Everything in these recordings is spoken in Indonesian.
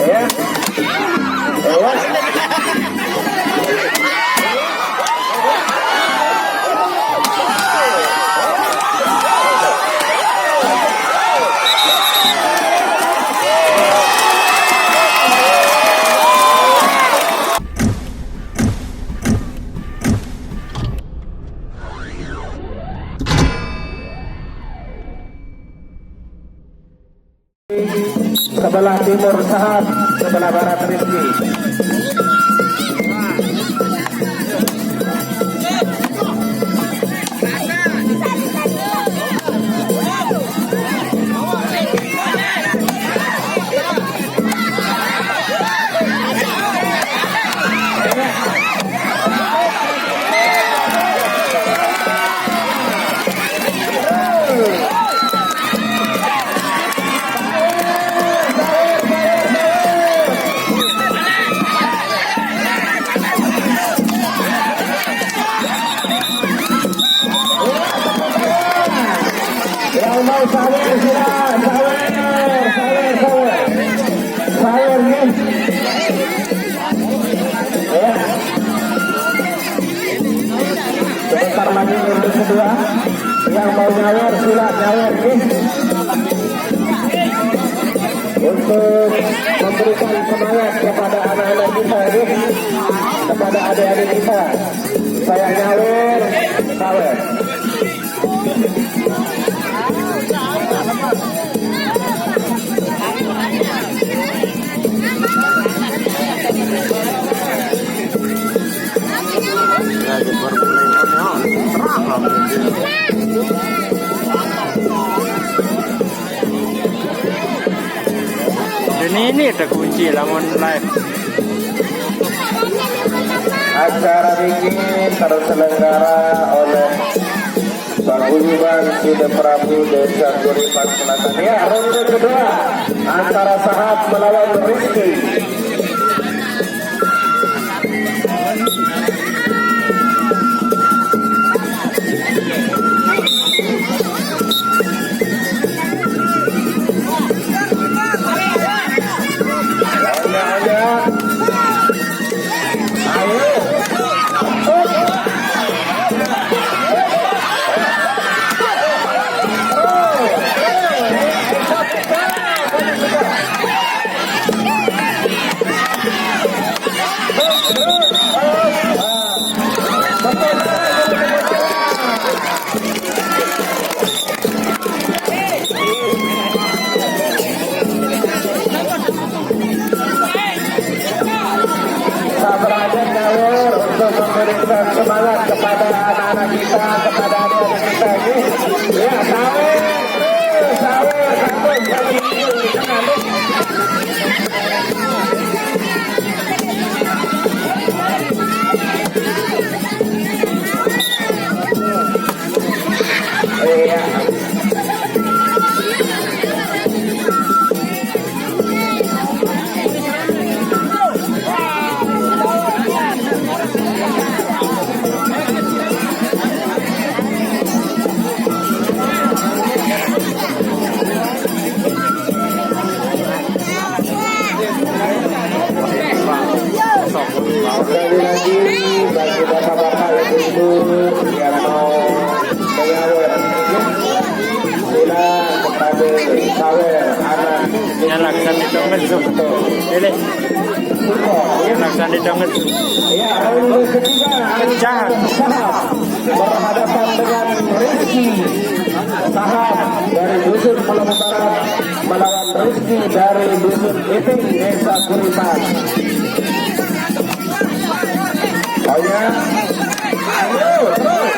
Ya. Ya. Sebelah timur Sahab, sebelah barat Rizky. Sebentar lagi untuk kedua, yang mau nyawer silat nyawer untuk memberikan semangat kepada anak-anak kita ini, kepada adik-adik kita. Saya nyawer sawer. Dan ini ada kunci lamun live. Acara ini terselenggara oleh Paguyuban Sida Prabu Desa Guripan Selatan. Ya, ronde kedua antara Sahab melawan Rizky. Memberikan semangat kepada anak-anak kita, kepada adik-adik kita ini. Ya, sawer, iya. Sekali lagi bagi bapak-bapak ibu-ibu yang mau menyawer, sila kepada sawer anak Yang laksan itu ngejum. Ini yang laksan itu ngejum. ya, ronde ketiga Jahat. Sahab berhadapan dengan Rizky. Sahab dari dusun Malang Barat melawan Rizky dari dusun Iping Desa Guripan. Oh ya, ayo terus.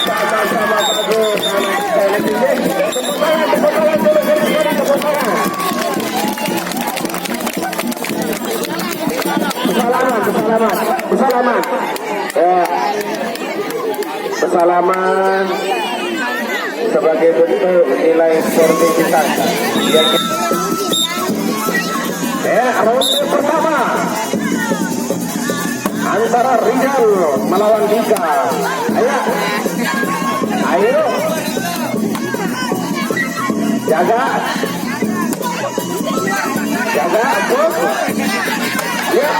Sama-sama bagus. Bersalaman. Ya. Bersalaman. sebagai bentuk nilai sportivitas. Ronde pertama antara Rizal melawan Dika. Ayo, jaga, bos. Ya.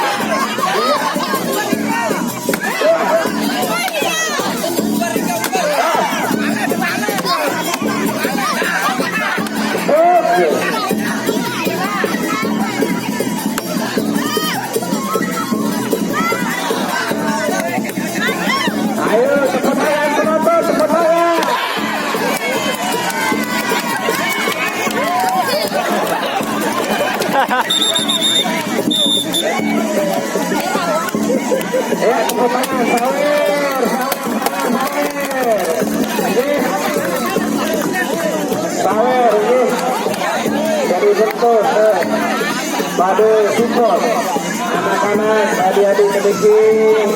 Ayo, cepat tangan penonton, cepat tangan. Cepat tangan, Sawer, ini dari bentuk pada support anak-anak, adik-adik sedikit.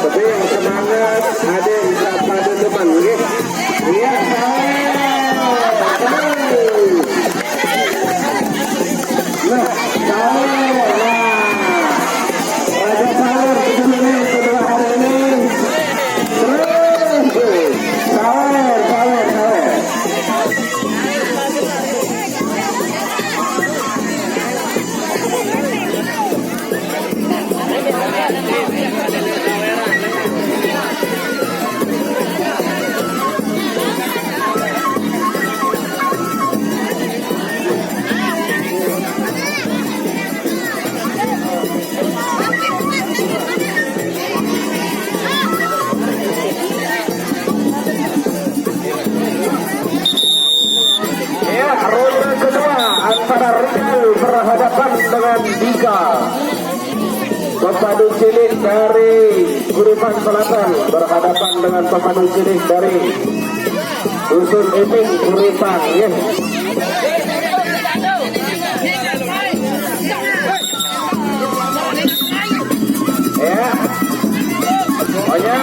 Lebih semangat, ada pada teman, iya, nah, Raja Sawer kedua hari ini, terus, Sawer. Ronde kedua antara Rizal berhadapan dengan Dika. Pepadu cilik dari Kuripan Selatan berhadapan dengan pepadu cilik dari Dusun Eping Kuripan. Pokoknya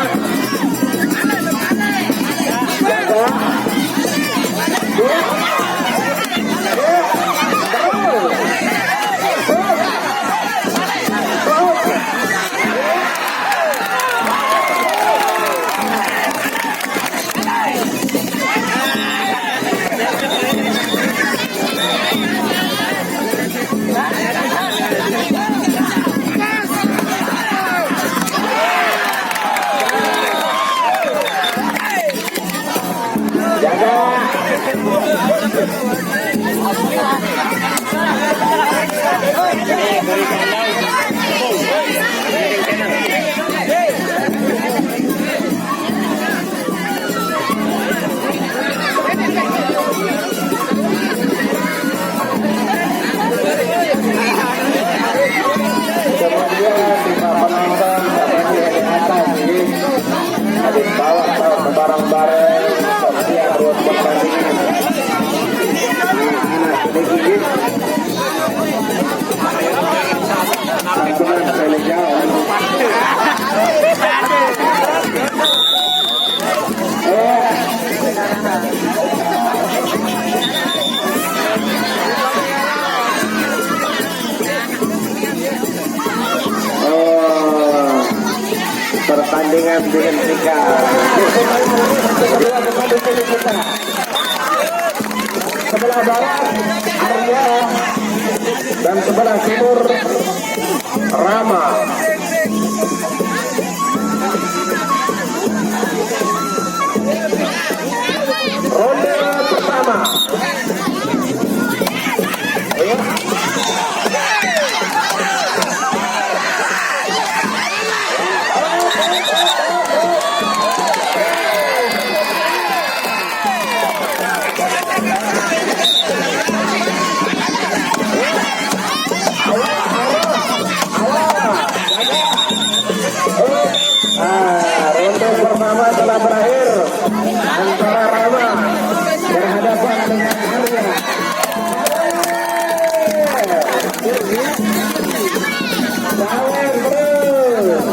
jaga. Barang-barang sosial buat pertandingan anak-anak sedikit santunan selegal pertandingan dihentikan. Sebelah barat Arya dan sebelah timur Rama. Ronde pertama. Ronde pertama telah berakhir antara Rama berhadapan dengan Arya. Sawer terus.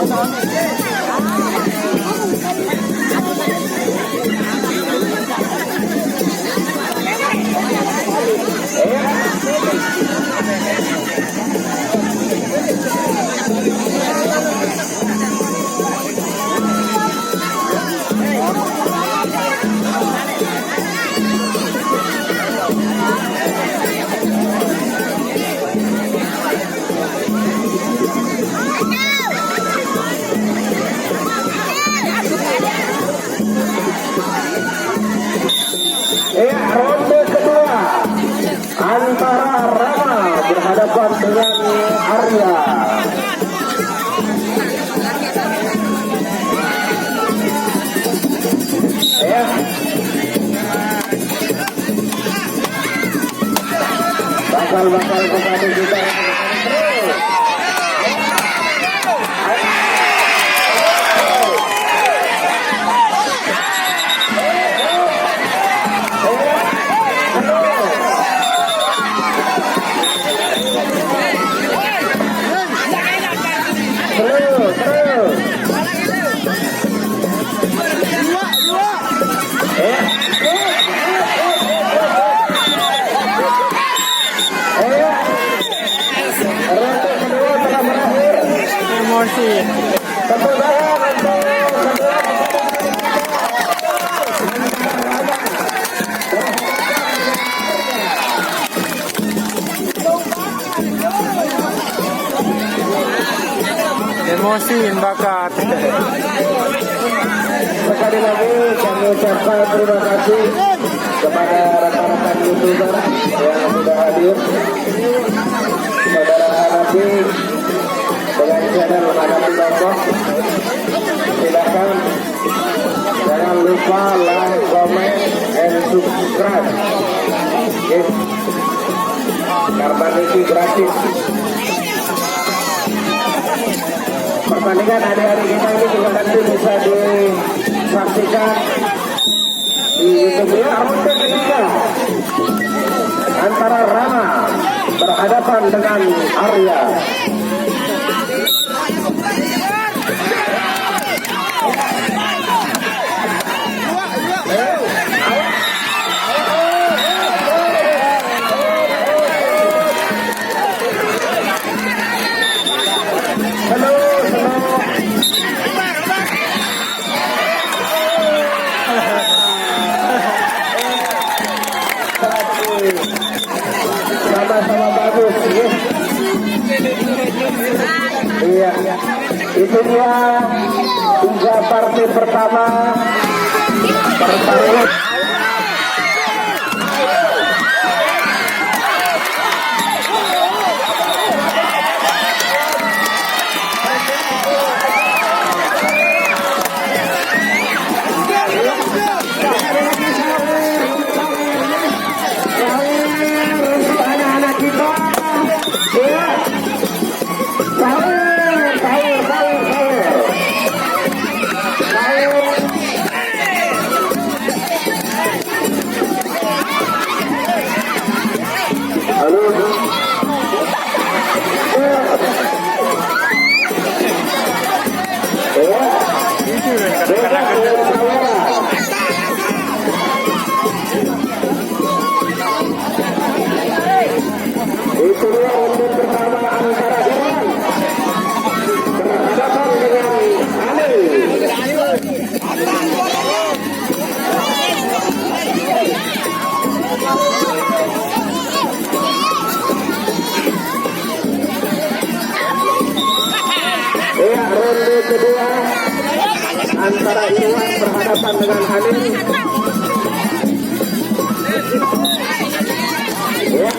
berhadapan dengan Arya. Ya. Bakal kembali kita. Emosi. Emosi bakat. Sekali lagi kami ucapkan terima kasih kepada rekan-rekan YouTuber yang sudah hadir. Saudara Hanafi dengan channel Hanafi Bangkok, silakan jangan lupa like, comment, and subscribe. Yes. Karena ini gratis. Pertandingan hari-hari kita ini juga nanti bisa disaksikan di YouTube ronde ketiga antara Rama berhadapan dengan Arya. Sama-sama bagus ya. Iya, itu dia 3 partai pertama pertarungan. Itu dia ronde pertama antara Irwan berhadapan dengan Ali. Ya, ronde kedua antara Irwan berhadapan dengan Ali. Ya.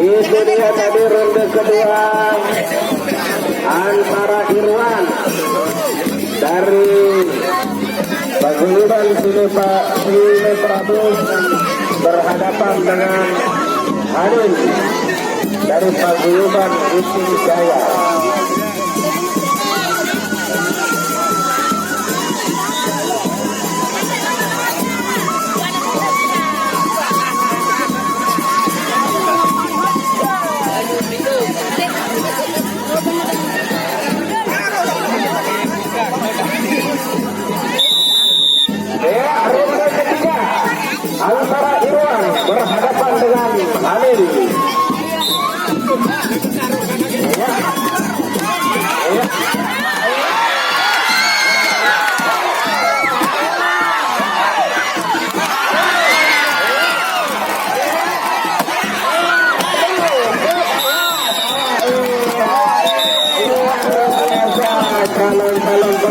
Itu dia tadi ronde kedua antara Irwan dari Paguyuban Sini Prabu berhadapan dengan Hanin dari Paguyuban Usi Jaya.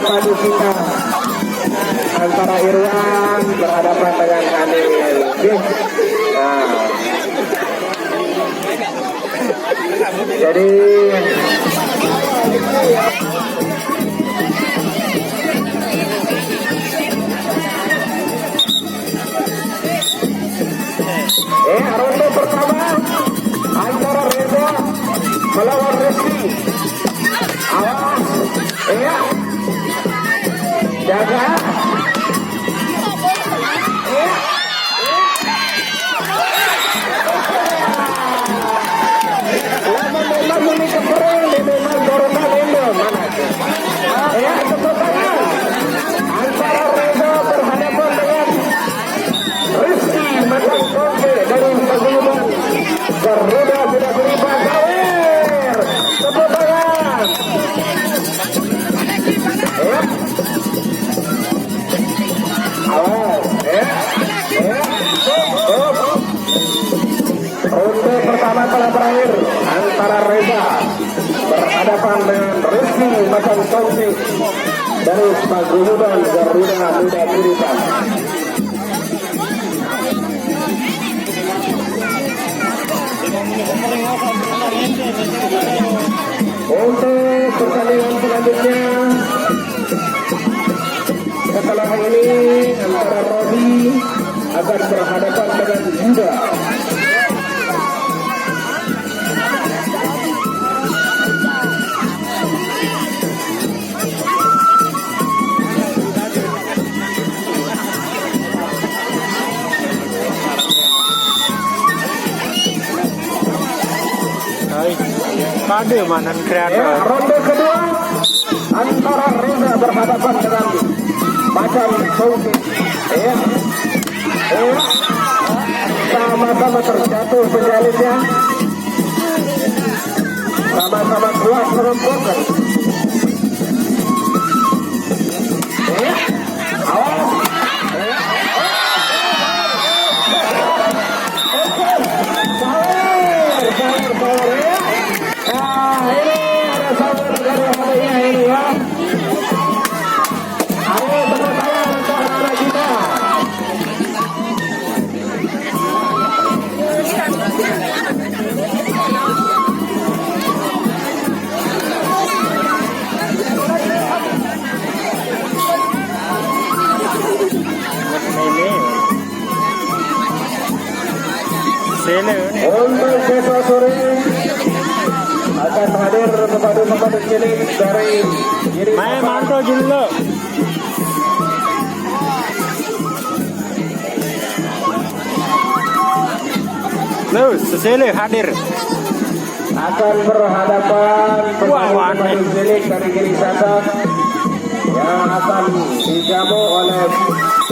terpadu kita antara Irwan berhadapan dengan Anil. Nah, jadi ronde pertama antara Reza melawan Rizky. Awas, jaga. Lama-lama ini kepering di memang corona lendo mana? Tepuk tangan antara Reza berhadapan dengan Rizky Macam Konke dari Paguyuban Garuda sudah beribadah Gawer. Tepuk tangan. Awal. Ronde pertama telah berakhir antara Reza berhadapan dengan Rizky Macam Konke dari Paguyuban Garuda Muda Beribadah. Untuk pertandingan selanjutnya setelah ini antara Robi akan berhadapan dengan Yuda. Ada manan kreator. Ronde kedua antara Reza berhadapan dengan Macam Konke. Sama-sama terjatuh penjalinnya, sama-sama kuat merempukan. Awas. Untuk besok sore akan hadir pemadu cilik dari Main manto juga. Loh, sesele hadir. Akan berhadapan pemadu cilik dari Giri Sasak yang akan dijamu oleh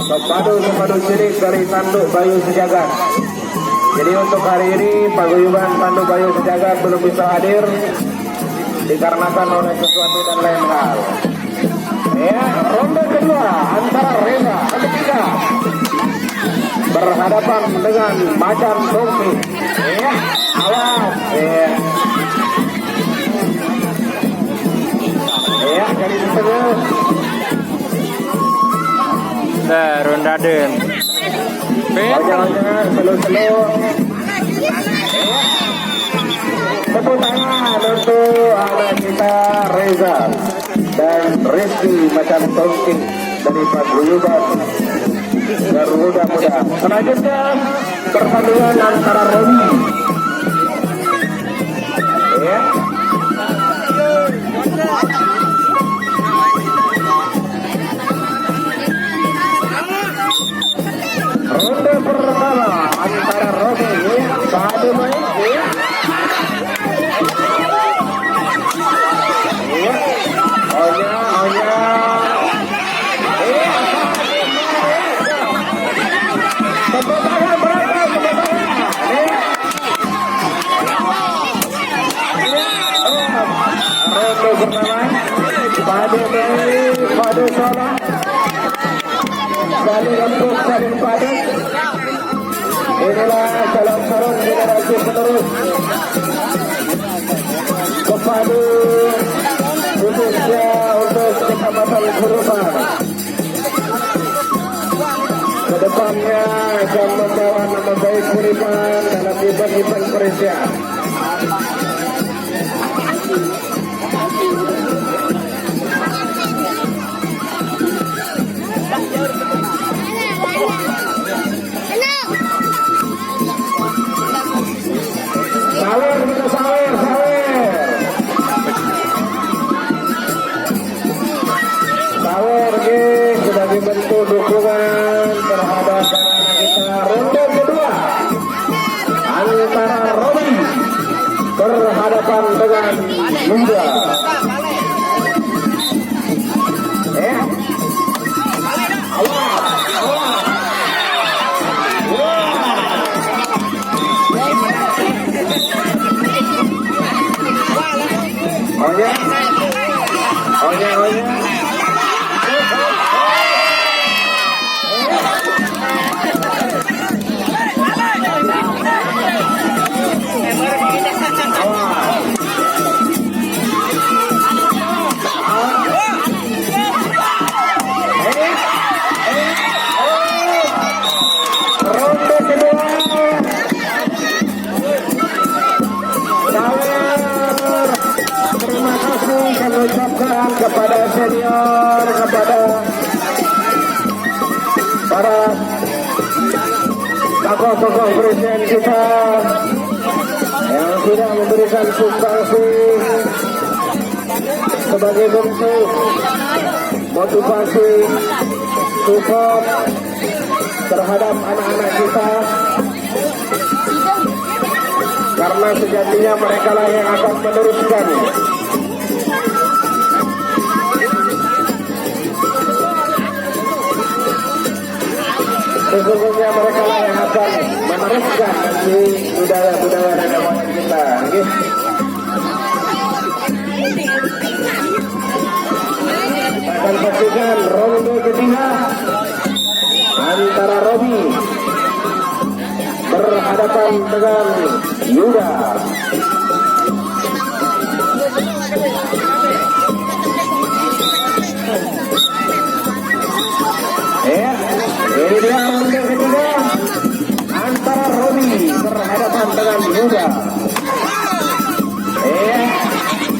pemadu cilik dari Tanduk Bayu Sejagat. Jadi untuk hari ini Paguyuban Tanduk Bayu Sejagat belum bisa hadir dikarenakan oleh sesuatu dan lain hal. Ronde kedua antara Reza ketiga berhadapan dengan Macam Konke. Awas. Jadi setengah. Nah, ronde den. Jangan slow. Tepuk tangan untuk anak kita Reza dan Rizky Macam Konke dari Paguyuban Garuda Muda. Selanjutnya pertandingan antara Robi. Ronde pertama antara Robi Padu main. Pada salah saling lembut, saling padat. Inilah salam sarung generasi penerus kepada khususnya untuk Kecamatan Purba. Kedepannya akan membawa nama baik Puripan dalam event-event Korea. Sawer kita sawer. Sawer sudah dibentuk dukungan terhadap anak kita. Ronde kedua antara Robi berhadapan dengan Muda. Oh ya. Ronde kedua. Terima kasih kami ucapkan kepada senior, kepada para tokoh-tokoh presiden kita yang sudah memberikan sumbangsi sebagai bentuk motivasi support terhadap anak-anak kita, karena sejatinya mereka lah yang akan meneruskan sesungguhnya mereka lah yang akan meneruskan nanti budaya-budaya nenek moyang kita. Kita akan saksikan ronde ketiga antara Robi berhadapan dengan Yuda. Ini dia ronde ketiga antara Robi berhadapan dengan Yuda.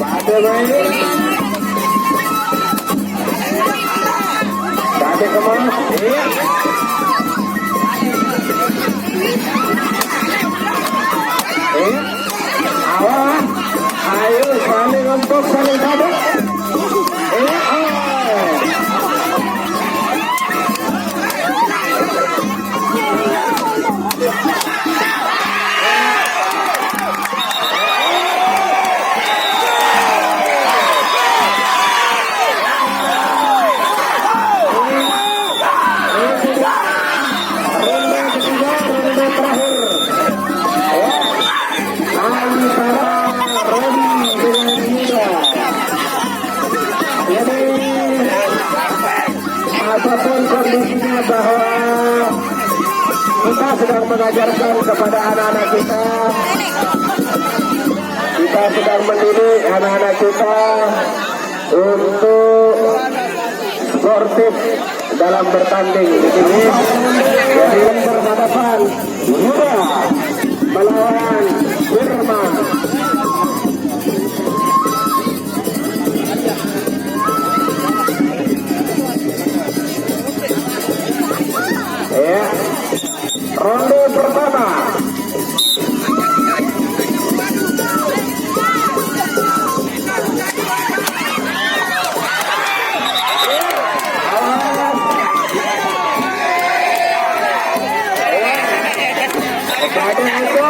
Pada main Pada kemana? Awas, ayo saling untuk saling kabut. Apapun kondisinya bahwa kita sedang mengajarkan kepada anak-anak kita, kita sedang mendidik anak-anak kita untuk sportif dalam bertanding di sini. Jadi berhadapan Yuda melawan Firman. Ronde pertama. Badan itu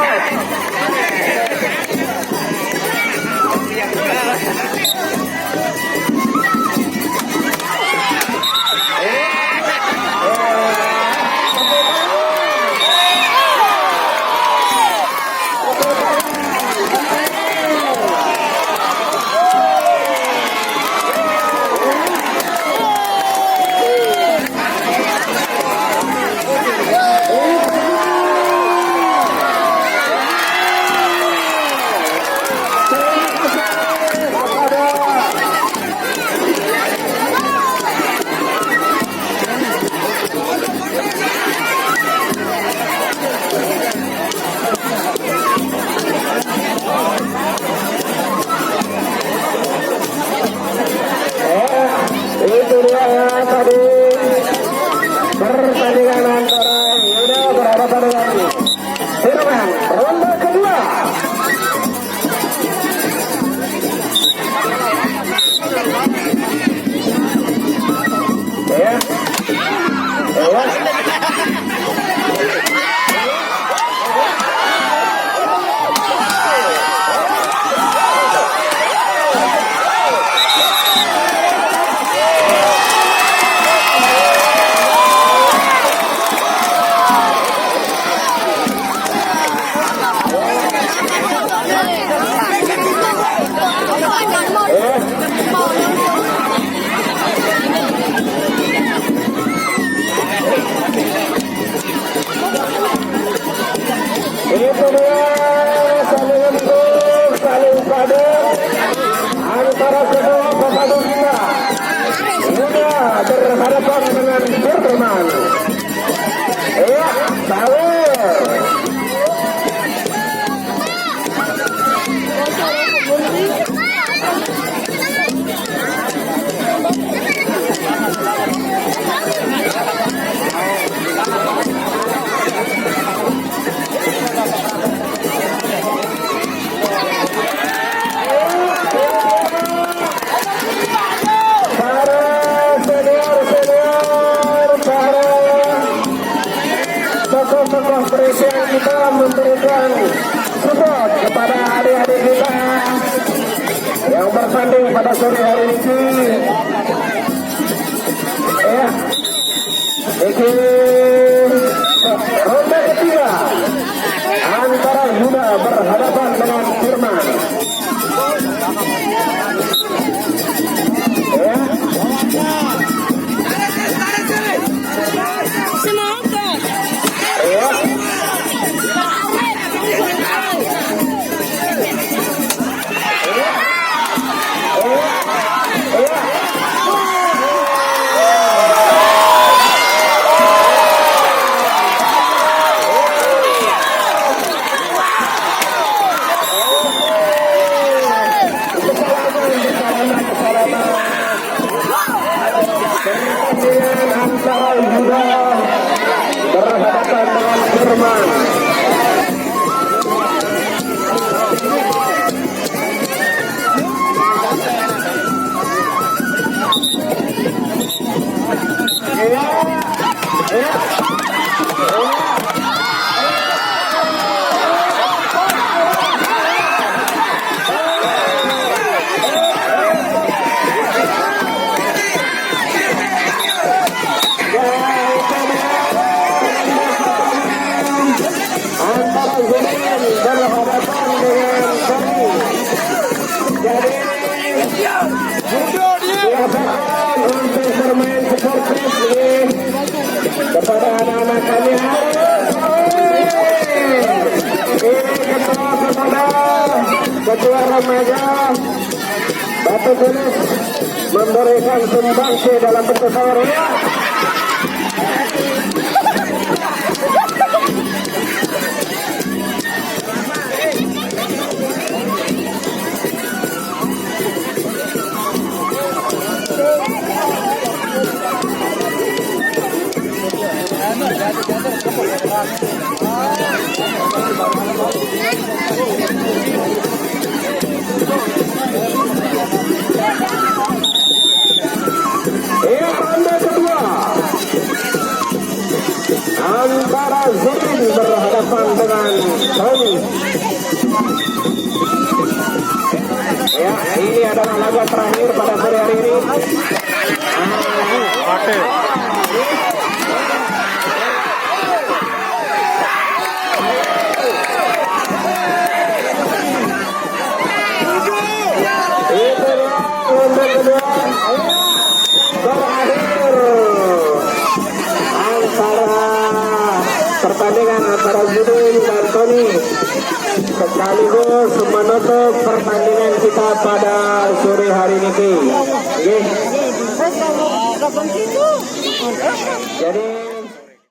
pada sore hari ini. Ya, ini ronde ketiga antara Yuda berhadapan dengan Firman. Ya. Antara Yuda berhadapan dengan Firman. Antara Zubair berhadapan dengan Sani. Jadi silakan untuk bermain sportif ini kepada anak-anak kami. Ini kepada ketua remaja Batu Tulis memberikan sumbangsi dalam bentuk sahuriah. Ronde kedua antara Zurin berhadapan dengan Sony. Ya, ini adalah laga terakhir pada sore hari ini. Ronde kedua berakhir antara pertandingan antara Zurin dan Tony, sekaligus menutup pertandingan kita pada sore hari ini. Jadi